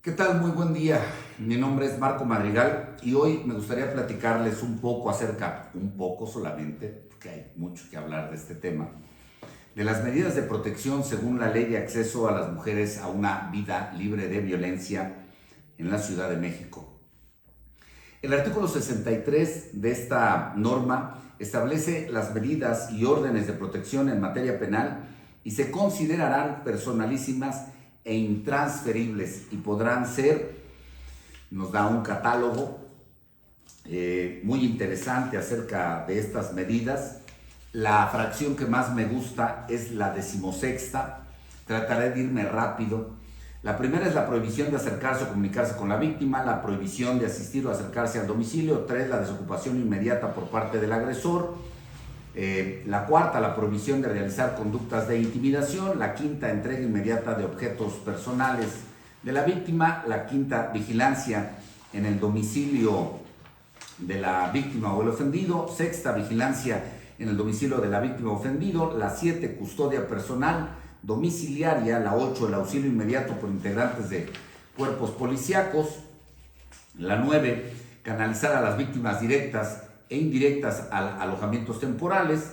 ¿Qué tal? Muy buen día. Mi nombre es Marco Madrigal y hoy me gustaría platicarles un poco solamente, porque hay mucho que hablar de este tema, de las medidas de protección según la Ley de Acceso a las Mujeres a una Vida Libre de Violencia en la Ciudad de México. El artículo 63 de esta norma establece las medidas y órdenes de protección en materia penal y se considerarán personalísimas e intransferibles y podrán ser, nos da un catálogo muy interesante acerca de estas medidas. La fracción que más me gusta es la 16ª, trataré de irme rápido. La primera es la prohibición de acercarse o comunicarse con la víctima, la prohibición de asistir o acercarse al domicilio. 3, la desocupación inmediata por parte del agresor. La cuarta, la prohibición de realizar conductas de intimidación. La quinta, entrega inmediata de objetos personales de la víctima. La quinta, vigilancia en el domicilio de la víctima o el ofendido. Sexta, vigilancia en el domicilio de la víctima o ofendido. La 7, custodia personal domiciliaria. La 8, el auxilio inmediato por integrantes de cuerpos policíacos. La 9, canalizar a las víctimas directas e indirectas a alojamientos temporales.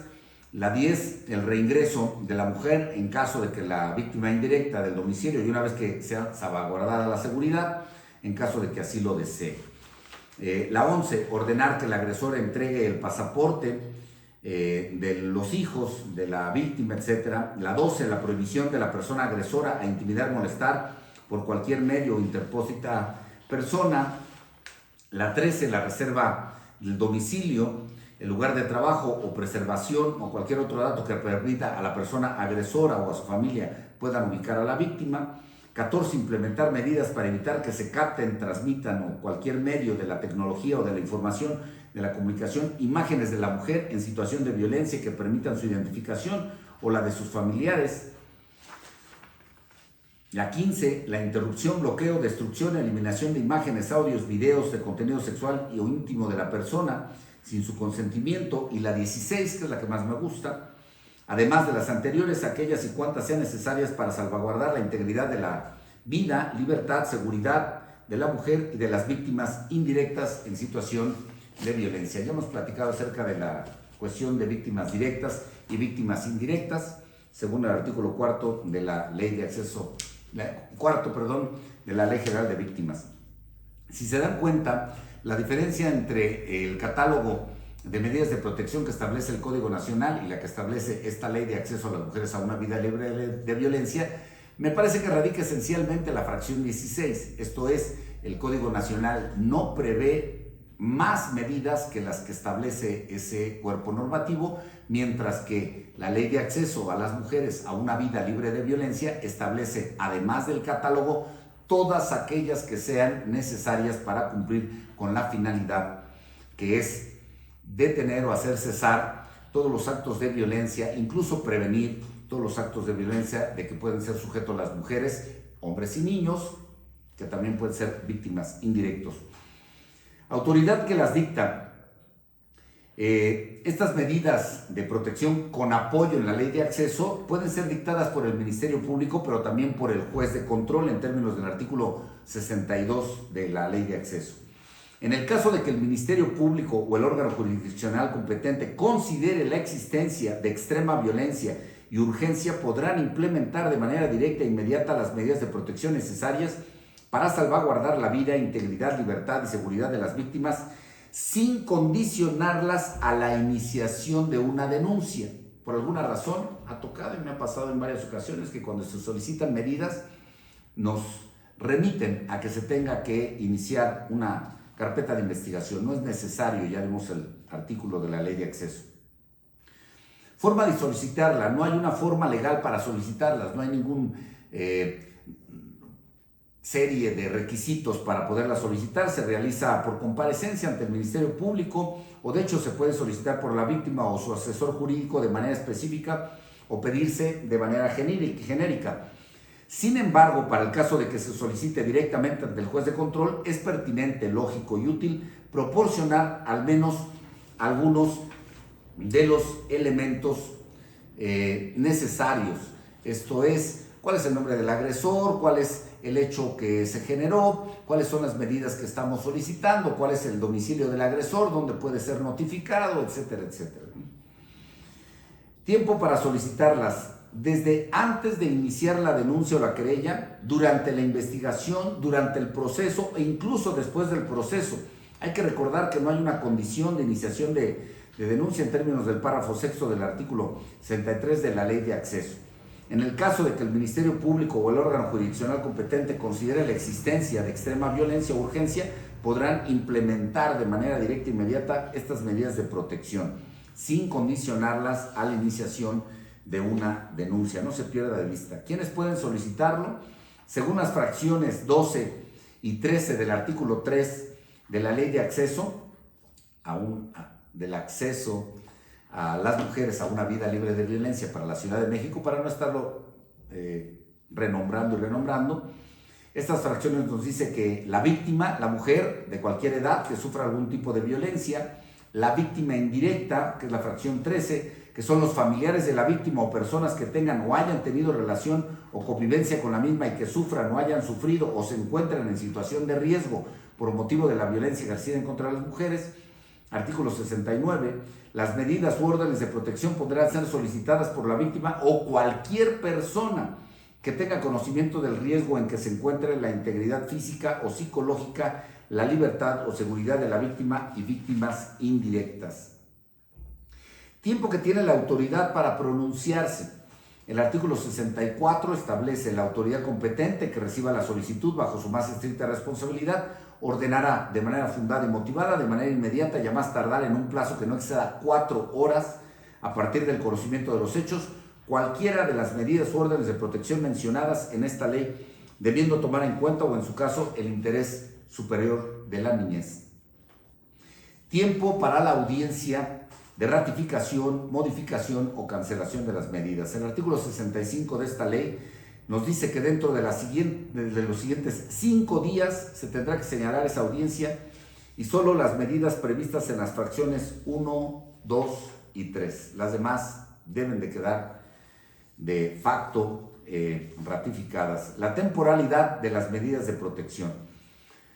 La 10, el reingreso de la mujer en caso de que la víctima indirecta del domicilio y una vez que sea salvaguardada la seguridad, en caso de que así lo desee. La 11, ordenar que el agresor entregue el pasaporte de los hijos de la víctima, etc. La 12, la prohibición de la persona agresora a intimidar, molestar por cualquier medio o interpósita persona. La 13, la reserva del domicilio, el lugar de trabajo o preservación o cualquier otro dato que permita a la persona agresora o a su familia puedan ubicar a la víctima. 14, implementar medidas para evitar que se capten, transmitan o cualquier medio de la tecnología o de la información de la comunicación imágenes de la mujer en situación de violencia que permitan su identificación o la de sus familiares. La 15, la interrupción, bloqueo, destrucción, eliminación de imágenes, audios, videos de contenido sexual o íntimo de la persona sin su consentimiento. Y la 16, que es la que más me gusta, además de las anteriores, aquellas y cuantas sean necesarias para salvaguardar la integridad de la vida, libertad, seguridad de la mujer y de las víctimas indirectas en situación de violencia. Ya hemos platicado acerca de la cuestión de víctimas directas y víctimas indirectas, según el artículo 4 de la Ley de Acceso, de la Ley General de Víctimas. Si se dan cuenta, la diferencia entre el catálogo de medidas de protección que establece el Código Nacional y la que establece esta Ley de Acceso a las Mujeres a una Vida Libre de Violencia, me parece que radica esencialmente en la fracción 16. Esto es, el Código Nacional no prevé más medidas que las que establece ese cuerpo normativo, mientras que la Ley de Acceso a las Mujeres a una Vida Libre de Violencia establece, además del catálogo, todas aquellas que sean necesarias para cumplir con la finalidad, que es detener o hacer cesar todos los actos de violencia, incluso prevenir todos los actos de violencia de que pueden ser sujetos las mujeres, hombres y niños, que también pueden ser víctimas indirectos. Autoridad que las dicta. Estas medidas de protección con apoyo en la Ley de Acceso pueden ser dictadas por el Ministerio Público, pero también por el juez de control en términos del artículo 62 de la Ley de Acceso. En el caso de que el Ministerio Público o el órgano jurisdiccional competente considere la existencia de extrema violencia y urgencia, podrán implementar de manera directa e inmediata las medidas de protección necesarias para salvaguardar la vida, integridad, libertad y seguridad de las víctimas sin condicionarlas a la iniciación de una denuncia. Por alguna razón, ha tocado y me ha pasado en varias ocasiones que cuando se solicitan medidas nos remiten a que se tenga que iniciar una carpeta de investigación. No es necesario, ya vimos el artículo de la Ley de Acceso. Forma de solicitarla. No hay una forma legal para solicitarlas, no hay ningún serie de requisitos para poderla solicitar. Se realiza por comparecencia ante el Ministerio Público o de hecho se puede solicitar por la víctima o su asesor jurídico de manera específica o pedirse de manera genérica. Sin embargo, para el caso de que se solicite directamente ante el juez de control, es pertinente, lógico y útil proporcionar al menos algunos de los elementos necesarios. Esto es, cuál es el nombre del agresor, cuál es el hecho que se generó, cuáles son las medidas que estamos solicitando, cuál es el domicilio del agresor, dónde puede ser notificado, etcétera, etcétera. Tiempo para solicitarlas: desde antes de iniciar la denuncia o la querella, durante la investigación, durante el proceso e incluso después del proceso. Hay que recordar que no hay una condición de iniciación de denuncia en términos del párrafo sexto del artículo 63 de la Ley de Acceso. En el caso de que el Ministerio Público o el órgano jurisdiccional competente considere la existencia de extrema violencia o urgencia, podrán implementar de manera directa e inmediata estas medidas de protección, sin condicionarlas a la iniciación de una denuncia. No se pierda de vista. ¿Quiénes pueden solicitarlo? Según las fracciones 12 y 13 del artículo 3 de la Ley de Acceso, del acceso a las mujeres a una vida libre de violencia para la Ciudad de México, para no estarlo renombrando y renombrando, estas fracciones nos dice que la víctima, la mujer de cualquier edad que sufra algún tipo de violencia, la víctima indirecta, que es la fracción 13, que son los familiares de la víctima o personas que tengan o hayan tenido relación o convivencia con la misma y que sufran o hayan sufrido o se encuentran en situación de riesgo por motivo de la violencia ejercida en contra de las mujeres. Artículo 69. Las medidas u órdenes de protección podrán ser solicitadas por la víctima o cualquier persona que tenga conocimiento del riesgo en que se encuentre la integridad física o psicológica, la libertad o seguridad de la víctima y víctimas indirectas. Tiempo que tiene la autoridad para pronunciarse. El artículo 64 establece: la autoridad competente que reciba la solicitud bajo su más estricta responsabilidad ordenará de manera fundada y motivada, de manera inmediata y a más tardar en un plazo que no exceda 4 horas a partir del conocimiento de los hechos, cualquiera de las medidas u órdenes de protección mencionadas en esta ley, debiendo tomar en cuenta o en su caso el interés superior de la niñez. Tiempo para la audiencia de ratificación, modificación o cancelación de las medidas. El artículo 65 de esta ley nos dice que dentro de los siguientes 5 días se tendrá que señalar esa audiencia y solo las medidas previstas en las fracciones 1, 2 y 3. Las demás deben de quedar de facto ratificadas. La temporalidad de las medidas de protección.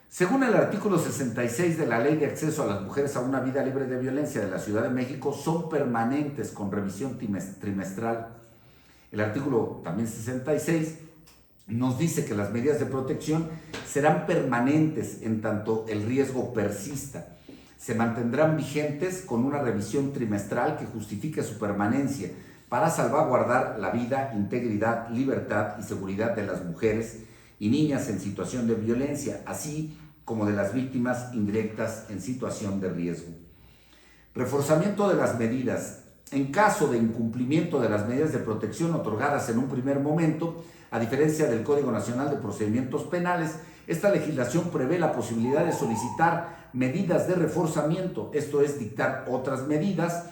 Según el artículo 66 de la Ley de Acceso a las Mujeres a una Vida Libre de Violencia de la Ciudad de México, son permanentes con revisión trimestral. El artículo también 66 nos dice que las medidas de protección serán permanentes en tanto el riesgo persista. Se mantendrán vigentes con una revisión trimestral que justifique su permanencia para salvaguardar la vida, integridad, libertad y seguridad de las mujeres y niñas en situación de violencia, así como de las víctimas indirectas en situación de riesgo. Reforzamiento de las medidas. En caso de incumplimiento de las medidas de protección otorgadas en un primer momento, a diferencia del Código Nacional de Procedimientos Penales, esta legislación prevé la posibilidad de solicitar medidas de reforzamiento, esto es, dictar otras medidas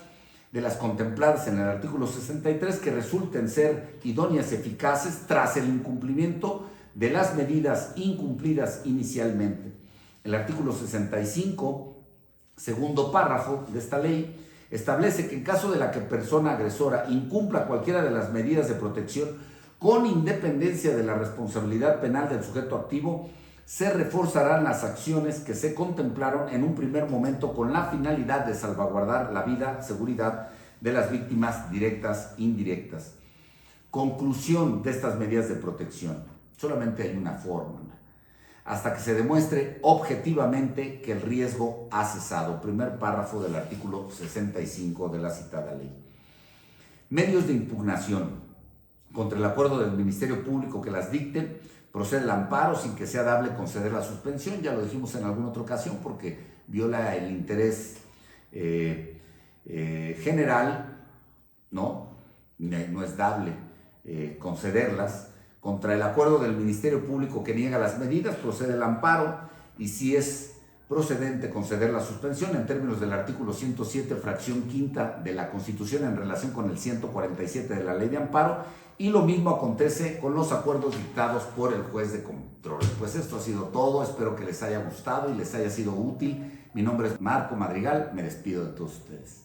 de las contempladas en el artículo 63 que resulten ser idóneas y eficaces tras el incumplimiento de las medidas incumplidas inicialmente. El artículo 65, segundo párrafo de esta ley, establece que en caso de la que persona agresora incumpla cualquiera de las medidas de protección, con independencia de la responsabilidad penal del sujeto activo, se reforzarán las acciones que se contemplaron en un primer momento con la finalidad de salvaguardar la vida, seguridad de las víctimas directas e indirectas. Conclusión de estas medidas de protección. Solamente hay una fórmula. Hasta que se demuestre objetivamente que el riesgo ha cesado. Primer párrafo del artículo 65 de la citada ley. Medios de impugnación. Contra el acuerdo del Ministerio Público que las dicte, procede el amparo sin que sea dable conceder la suspensión. Ya lo dijimos en alguna otra ocasión porque viola el interés general, no es dable concederlas. Contra el acuerdo del Ministerio Público que niega las medidas, procede el amparo y si es procedente conceder la suspensión en términos del artículo 107, fracción quinta de la Constitución en relación con el 147 de la Ley de Amparo, y lo mismo acontece con los acuerdos dictados por el juez de control. Pues esto ha sido todo, espero que les haya gustado y les haya sido útil. Mi nombre es Marco Madrigal, me despido de todos ustedes.